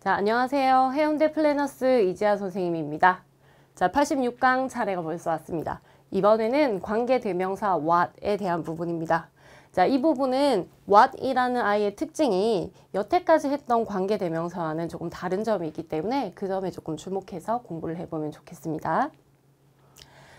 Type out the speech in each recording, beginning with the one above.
자, 안녕하세요. 해운대 플래너스 이지아 선생님입니다. 자, 86강 차례가 벌써 왔습니다. 이번에는 관계대명사 what에 대한 부분입니다. 자, 이 부분은 what이라는 아이의 특징이 여태까지 했던 관계대명사와는 조금 다른 점이 있기 때문에 그 점에 조금 주목해서 공부를 해보면 좋겠습니다.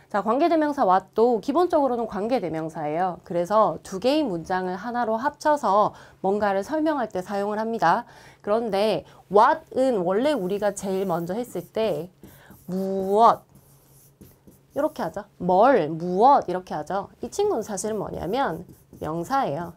자, 관계대명사 what도 기본적으로는 관계대명사예요. 그래서 두 개의 문장을 하나로 합쳐서 뭔가를 설명할 때 사용을 합니다. 그런데 what은 원래 우리가 제일 먼저 했을 때 무엇 이렇게 하죠. 뭘, 무엇 이렇게 하죠. 이 친구는 사실은 뭐냐면 명사예요.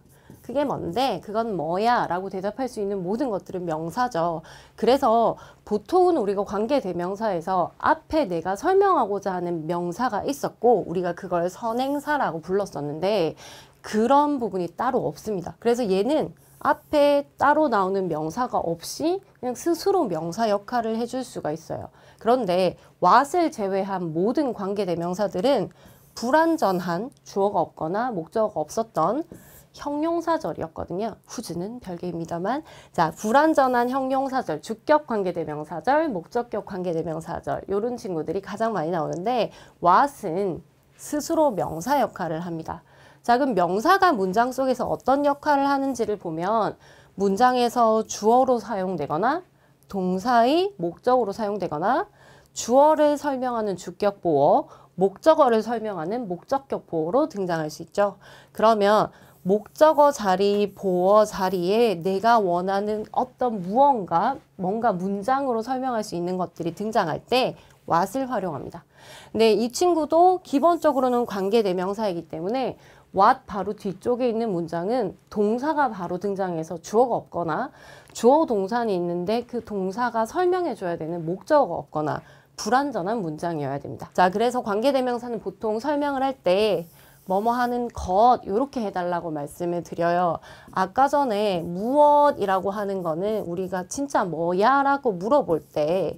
그게 뭔데? 그건 뭐야? 라고 대답할 수 있는 모든 것들은 명사죠. 그래서 보통은 우리가 관계대명사에서 앞에 내가 설명하고자 하는 명사가 있었고 우리가 그걸 선행사라고 불렀었는데 그런 부분이 따로 없습니다. 그래서 얘는 앞에 따로 나오는 명사가 없이 그냥 스스로 명사 역할을 해줄 수가 있어요. 그런데 what을 제외한 모든 관계대명사들은 불완전한 주어가 없거나 목적어가 없었던 형용사절이었거든요. whose는 별개입니다만. 자, 불완전한 형용사절, 주격 관계대명사절, 목적격 관계대명사절 이런 친구들이 가장 많이 나오는데 what은 스스로 명사 역할을 합니다. 자, 그럼 명사가 문장 속에서 어떤 역할을 하는지를 보면 문장에서 주어로 사용되거나 동사의 목적으로 사용되거나 주어를 설명하는 주격 보어, 목적어를 설명하는 목적격 보어로 등장할 수 있죠. 그러면 목적어 자리, 보어 자리에 내가 원하는 어떤 뭔가 문장으로 설명할 수 있는 것들이 등장할 때 what을 활용합니다. 근데 이 친구도 기본적으로는 관계대명사이기 때문에 what 바로 뒤쪽에 있는 문장은 동사가 바로 등장해서 주어가 없거나 주어 동사는 있는데 그 동사가 설명해줘야 되는 목적어가 없거나 불완전한 문장이어야 됩니다. 자, 그래서 관계대명사는 보통 설명을 할 때 뭐뭐 하는 것 이렇게 해달라고 말씀을 드려요. 아까 전에 무엇이라고 하는 거는 우리가 진짜 뭐야 라고 물어볼 때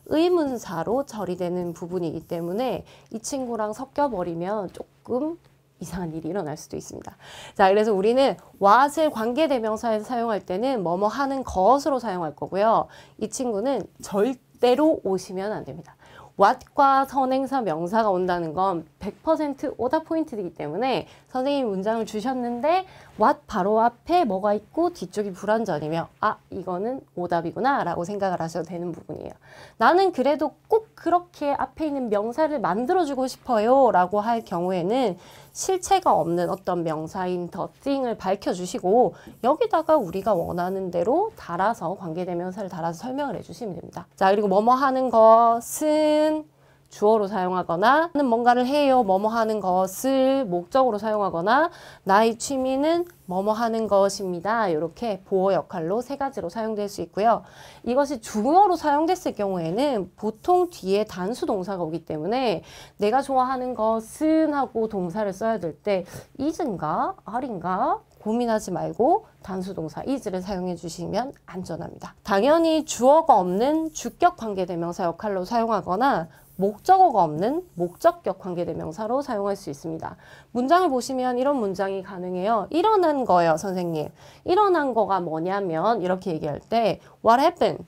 의문사로 처리되는 부분이기 때문에 이 친구랑 섞여버리면 조금 이상한 일이 일어날 수도 있습니다. 자, 그래서 우리는 what을 관계대명사에서 사용할 때는 뭐뭐 하는 것으로 사용할 거고요. 이 친구는 절대로 오시면 안 됩니다. what과 선행사 명사가 온다는 건 100% 오답 포인트이기 때문에 선생님이 문장을 주셨는데 what 바로 앞에 뭐가 있고 뒤쪽이 불완전이며 아, 이거는 오답이구나 라고 생각을 하셔도 되는 부분이에요. 나는 그래도 꼭 그렇게 앞에 있는 명사를 만들어주고 싶어요 라고 할 경우에는 실체가 없는 어떤 명사인 the thing을 밝혀주시고 여기다가 우리가 원하는 대로 달아서 관계대명사를 달아서 설명을 해주시면 됩니다. 자, 그리고 뭐뭐 하는 것은 주어로 사용하거나 뭔가를 해요. 뭐뭐 하는 것을 목적으로 사용하거나 나의 취미는 뭐뭐 하는 것입니다. 이렇게 보어 역할로 세 가지로 사용될 수 있고요. 이것이 주어로 사용됐을 경우에는 보통 뒤에 단수 동사가 오기 때문에 내가 좋아하는 것은 하고 동사를 써야 될 때 is인가 are인가 고민하지 말고 단수 동사 is를 사용해 주시면 안전합니다. 당연히 주어가 없는 주격 관계대명사 역할로 사용하거나 목적어가 없는 목적격 관계대명사로 사용할 수 있습니다. 문장을 보시면 이런 문장이 가능해요. 일어난 거예요, 선생님. 일어난 거가 뭐냐면 이렇게 얘기할 때 What happened?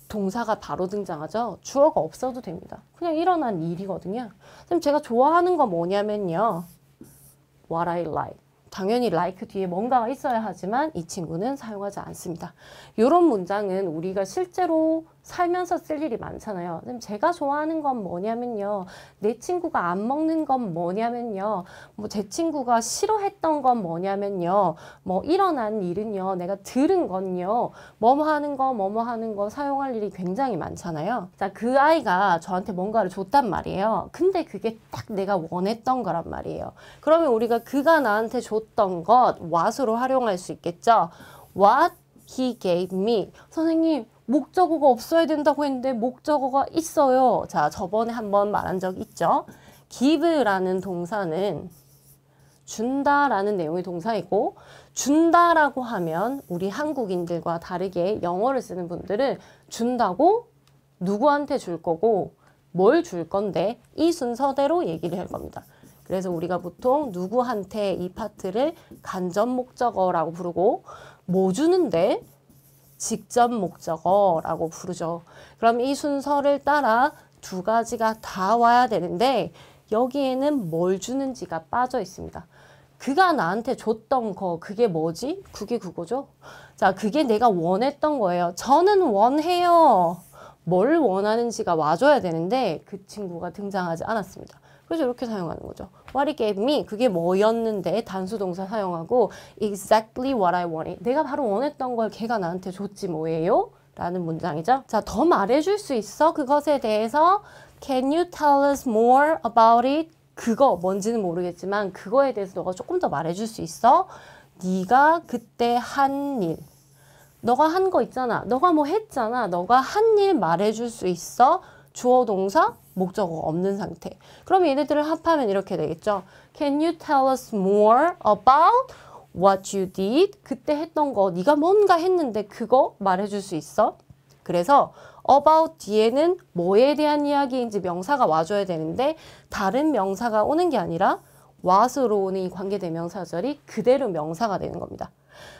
동사가 바로 등장하죠. 주어가 없어도 됩니다. 그냥 일어난 일이거든요. 선생님, 제가 좋아하는 거 뭐냐면요. What I like. 당연히 like 뒤에 뭔가가 있어야 하지만 이 친구는 사용하지 않습니다. 이런 문장은 우리가 실제로 살면서 쓸 일이 많잖아요. 제가 좋아하는 건 뭐냐면요. 내 친구가 안 먹는 건 뭐냐면요. 뭐 제 친구가 싫어했던 건 뭐냐면요. 뭐 일어난 일은요. 내가 들은 건요. 뭐뭐 하는 거 사용할 일이 굉장히 많잖아요. 자, 그 아이가 저한테 뭔가를 줬단 말이에요. 근데 그게 딱 내가 원했던 거란 말이에요. 그러면 우리가 그가 나한테 줬던 것 what으로 활용할 수 있겠죠. What he gave me. 선생님, 목적어가 없어야 된다고 했는데 목적어가 있어요. 자, 저번에 한번 말한 적 있죠. give라는 동사는 준다라는 내용의 동사이고 준다라고 하면 우리 한국인들과 다르게 영어를 쓰는 분들은 준다고 누구한테 줄 거고 뭘 줄 건데 이 순서대로 얘기를 할 겁니다. 그래서 우리가 보통 누구한테 이 파트를 간접 목적어라고 부르고 뭐 주는데 직접 목적어라고 부르죠. 그럼 이 순서를 따라 두 가지가 다 와야 되는데 여기에는 뭘 주는지가 빠져 있습니다. 그가 나한테 줬던 거 그게 뭐지? 그게 그거죠. 자, 그게 내가 원했던 거예요. 저는 원해요. 뭘 원하는지가 와줘야 되는데 그 친구가 등장하지 않았습니다. 그래서 이렇게 사용하는 거죠. What he gave me, 그게 뭐였는데 단수 동사 사용하고 exactly what I wanted. 내가 바로 원했던 걸 걔가 나한테 줬지 뭐예요? 라는 문장이죠. 자, 더 말해줄 수 있어? 그것에 대해서 Can you tell us more about it? 그거 뭔지는 모르겠지만 그거에 대해서 너가 조금 더 말해줄 수 있어? 네가 그때 한 일. 너가 한 거 있잖아. 너가 뭐 했잖아. 너가 한 일 말해줄 수 있어? 주어 동사 목적어가 없는 상태. 그럼 얘네들을 합하면 이렇게 되겠죠. Can you tell us more about what you did? 그때 했던 거 네가 뭔가 했는데 그거 말해줄 수 있어? 그래서 about 뒤에는 뭐에 대한 이야기인지 명사가 와줘야 되는데 다른 명사가 오는 게 아니라 what으로 오는 이 관계대명사절이 그대로 명사가 되는 겁니다.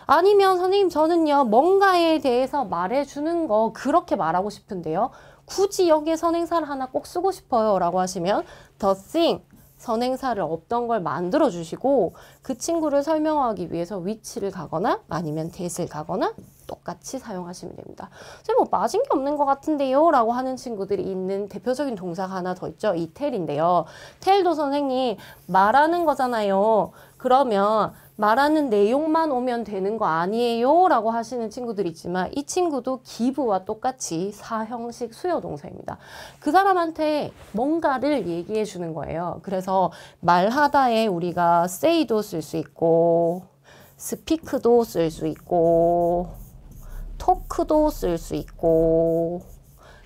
아니면 선생님 저는요 뭔가에 대해서 말해주는 거 그렇게 말하고 싶은데요. 굳이 여기에 선행사를 하나 꼭 쓰고 싶어요 라고 하시면 the thing, 선행사를 없던 걸 만들어 주시고 그 친구를 설명하기 위해서 which를 가거나 아니면 that을 가거나 똑같이 사용하시면 됩니다. 선생님 뭐 빠진 게 없는 것 같은데요 라고 하는 친구들이 있는 대표적인 동사가 하나 더 있죠. 이 tell인데요. tell도 선생님 말하는 거잖아요. 그러면 말하는 내용만 오면 되는 거 아니에요? 라고 하시는 친구들이 있지만 이 친구도 give와 똑같이 사형식 수요동사입니다. 그 사람한테 뭔가를 얘기해 주는 거예요. 그래서 말하다에 우리가 say도 쓸 수 있고 speak도 쓸 수 있고 talk도 쓸 수 있고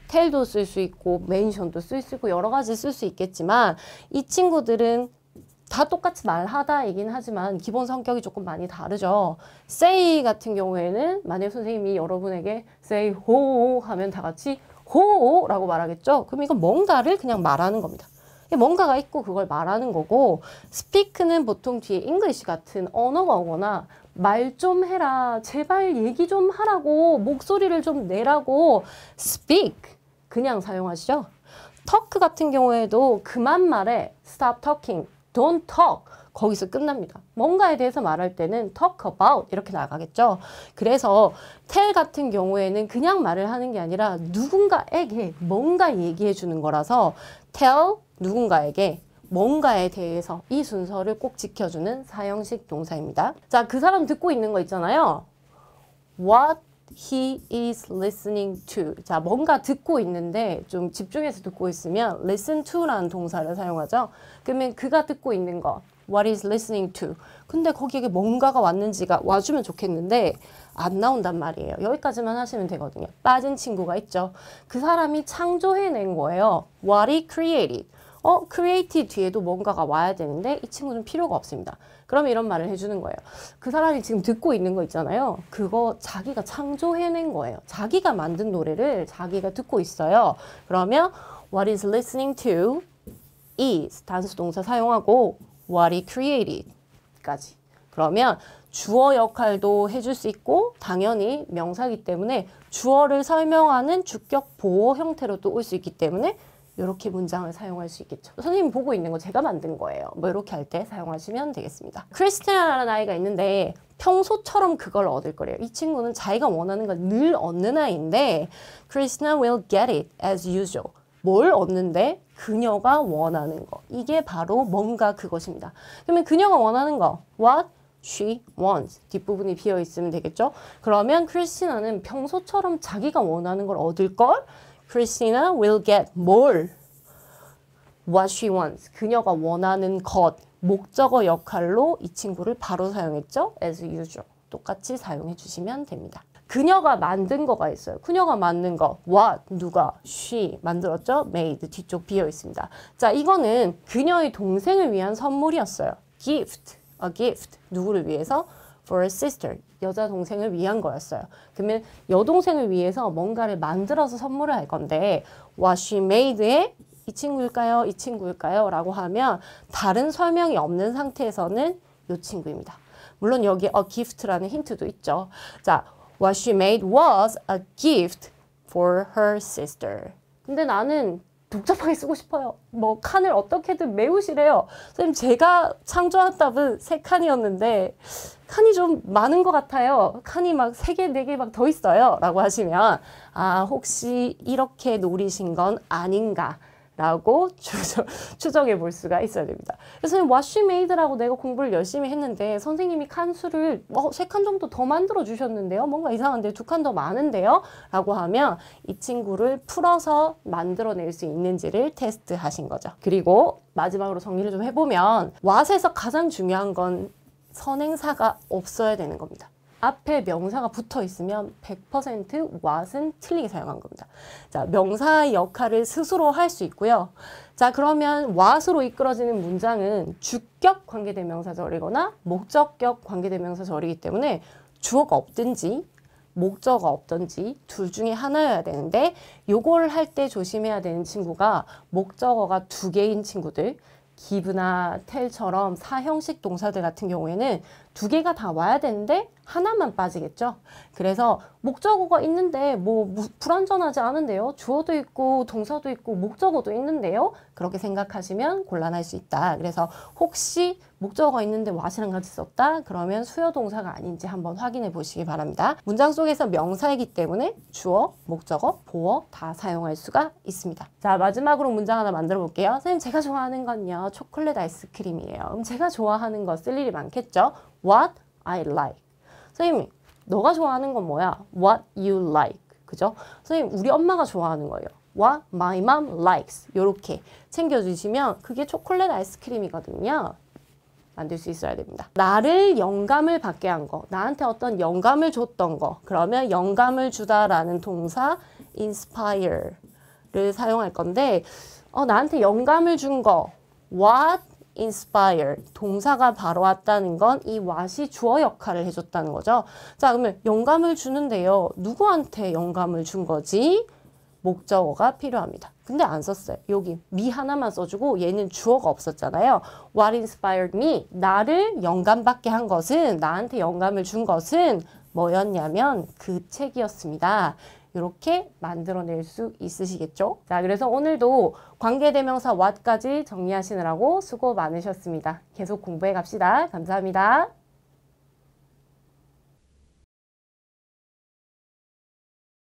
tell도 쓸 수 있고 mention도 쓸 수 있고 여러 가지 쓸 수 있겠지만 이 친구들은 다 똑같이 말하다이긴 하지만 기본 성격이 조금 많이 다르죠. say 같은 경우에는 만약 선생님이 여러분에게 say 호 하면 다 같이 호라고 말하겠죠. 그럼 이건 뭔가를 그냥 말하는 겁니다. 뭔가가 있고 그걸 말하는 거고 speak는 보통 뒤에 English 같은 언어가 오거나 말 좀 해라. 제발 얘기 좀 하라고. 목소리를 좀 내라고. speak 그냥 사용하시죠. talk 같은 경우에도 그만 말해. stop talking. Don't talk. 거기서 끝납니다. 뭔가에 대해서 말할 때는 talk about 이렇게 나가겠죠. 그래서 tell 같은 경우에는 그냥 말을 하는 게 아니라 누군가에게 뭔가 얘기해 주는 거라서 tell 누군가에게 뭔가에 대해서 이 순서를 꼭 지켜주는 사형식 동사입니다. 자, 그 사람 듣고 있는 거 있잖아요. What he is listening to. 자, 뭔가 듣고 있는데 좀 집중해서 듣고 있으면 listen to라는 동사를 사용하죠. 그러면 그가 듣고 있는 거 what is listening to. 근데 거기에 뭔가가 왔는지가 와주면 좋겠는데 안 나온단 말이에요. 여기까지만 하시면 되거든요. 빠진 친구가 있죠. 그 사람이 창조해낸 거예요. What he created. created 뒤에도 뭔가가 와야 되는데 이 친구는 필요가 없습니다. 그러면 이런 말을 해주는 거예요. 그 사람이 지금 듣고 있는 거 있잖아요. 그거 자기가 창조해낸 거예요. 자기가 만든 노래를 자기가 듣고 있어요. 그러면 what is listening to is 단수 동사 사용하고 what he created 까지. 그러면 주어 역할도 해줄 수 있고 당연히 명사이기 때문에 주어를 설명하는 주격 보호 형태로도 올 수 있기 때문에 이렇게 문장을 사용할 수 있겠죠. 선생님 보고 있는 거 제가 만든 거예요. 뭐 이렇게 할 때 사용하시면 되겠습니다. 크리스티나라는 아이가 있는데 평소처럼 그걸 얻을 거래요. 이 친구는 자기가 원하는 걸 늘 얻는 아이인데 Christina will get it as usual. 뭘 얻는데? 그녀가 원하는 거. 이게 바로 뭔가 그것입니다. 그러면 그녀가 원하는 거 what she wants. 뒷부분이 비어 있으면 되겠죠. 그러면 크리스티나는 평소처럼 자기가 원하는 걸 얻을 걸 Christina will get more what she wants. 그녀가 원하는 것, 목적어 역할로 이 친구를 바로 사용했죠. as usual. 똑같이 사용해 주시면 됩니다. 그녀가 만든 거가 있어요. 그녀가 만든 거 what, 누가, she 만들었죠. made, 뒤쪽 비어 있습니다. 자, 이거는 그녀의 동생을 위한 선물이었어요. gift, a gift. 누구를 위해서? for a sister. 여자 동생을 위한 거였어요. 그러면 여동생을 위해서 뭔가를 만들어서 선물을 할 건데 what she made에 이 친구일까요? 이 친구일까요? 라고 하면 다른 설명이 없는 상태에서는 이 친구입니다. 물론 여기에 a gift라는 힌트도 있죠. 자, What she made was a gift for her sister. 근데 나는 복잡하게 쓰고 싶어요. 뭐 칸을 어떻게든 메우시래요. 선생님 제가 창조한 답은 3칸이었는데 칸이 좀 많은 것 같아요. 칸이 막 3개, 4개 막 더 있어요. 라고 하시면 아 혹시 이렇게 노리신 건 아닌가 라고 추정해 볼 수가 있어야 됩니다. 그래서 what she made라고 내가 공부를 열심히 했는데 선생님이 칸수를 3칸 정도 더 만들어 주셨는데요. 뭔가 이상한데 2칸 더 많은데요. 라고 하면 이 친구를 풀어서 만들어낼 수 있는지를 테스트 하신 거죠. 그리고 마지막으로 정리를 좀 해보면 what에서 가장 중요한 건 선행사가 없어야 되는 겁니다. 앞에 명사가 붙어 있으면 100% what은 틀리게 사용한 겁니다. 자, 명사의 역할을 스스로 할 수 있고요. 자, 그러면 what으로 이끌어지는 문장은 주격 관계대명사절이거나 목적격 관계대명사절이기 때문에 주어가 없든지 목적어가 없든지 둘 중에 하나여야 되는데 요걸 할 때 조심해야 되는 친구가 목적어가 2개인 친구들 give나 tell처럼 사형식 동사들 같은 경우에는 2개가 다 와야 되는데 하나만 빠지겠죠. 그래서 목적어가 있는데 뭐 불완전하지 않은데요. 주어도 있고 동사도 있고 목적어도 있는데요. 그렇게 생각하시면 곤란할 수 있다. 그래서 혹시 목적어가 있는데 what이랑 같이 썼다? 그러면 수요 동사가 아닌지 한번 확인해 보시기 바랍니다. 문장 속에서 명사이기 때문에 주어, 목적어, 보어 다 사용할 수가 있습니다. 자, 마지막으로 문장 하나 만들어 볼게요. 선생님 제가 좋아하는 건요. 초콜릿 아이스크림이에요. 그럼 제가 좋아하는 거 쓸 일이 많겠죠? What I like. 선생님, 너가 좋아하는 건 뭐야? What you like. 그죠? 선생님, 우리 엄마가 좋아하는 거예요. What my mom likes. 요렇게 챙겨주시면 그게 초콜릿 아이스크림이거든요. 만들 수 있어야 됩니다. 나를 영감을 받게 한 거, 나한테 어떤 영감을 줬던 거, 그러면 영감을 주다라는 동사 inspire를 사용할 건데 나한테 영감을 준 거, what inspire, 동사가 바로 왔다는 건 이 what이 주어 역할을 해줬다는 거죠. 자, 그러면 영감을 주는데요. 누구한테 영감을 준 거지? 목적어가 필요합니다. 근데 안 썼어요. 여기 me 하나만 써주고 얘는 주어가 없었잖아요. What inspired me? 나를 영감받게 한 것은, 나한테 영감을 준 것은 뭐였냐면 그 책이었습니다. 이렇게 만들어낼 수 있으시겠죠? 자, 그래서 오늘도 관계대명사 what까지 정리하시느라고 수고 많으셨습니다. 계속 공부해 갑시다. 감사합니다.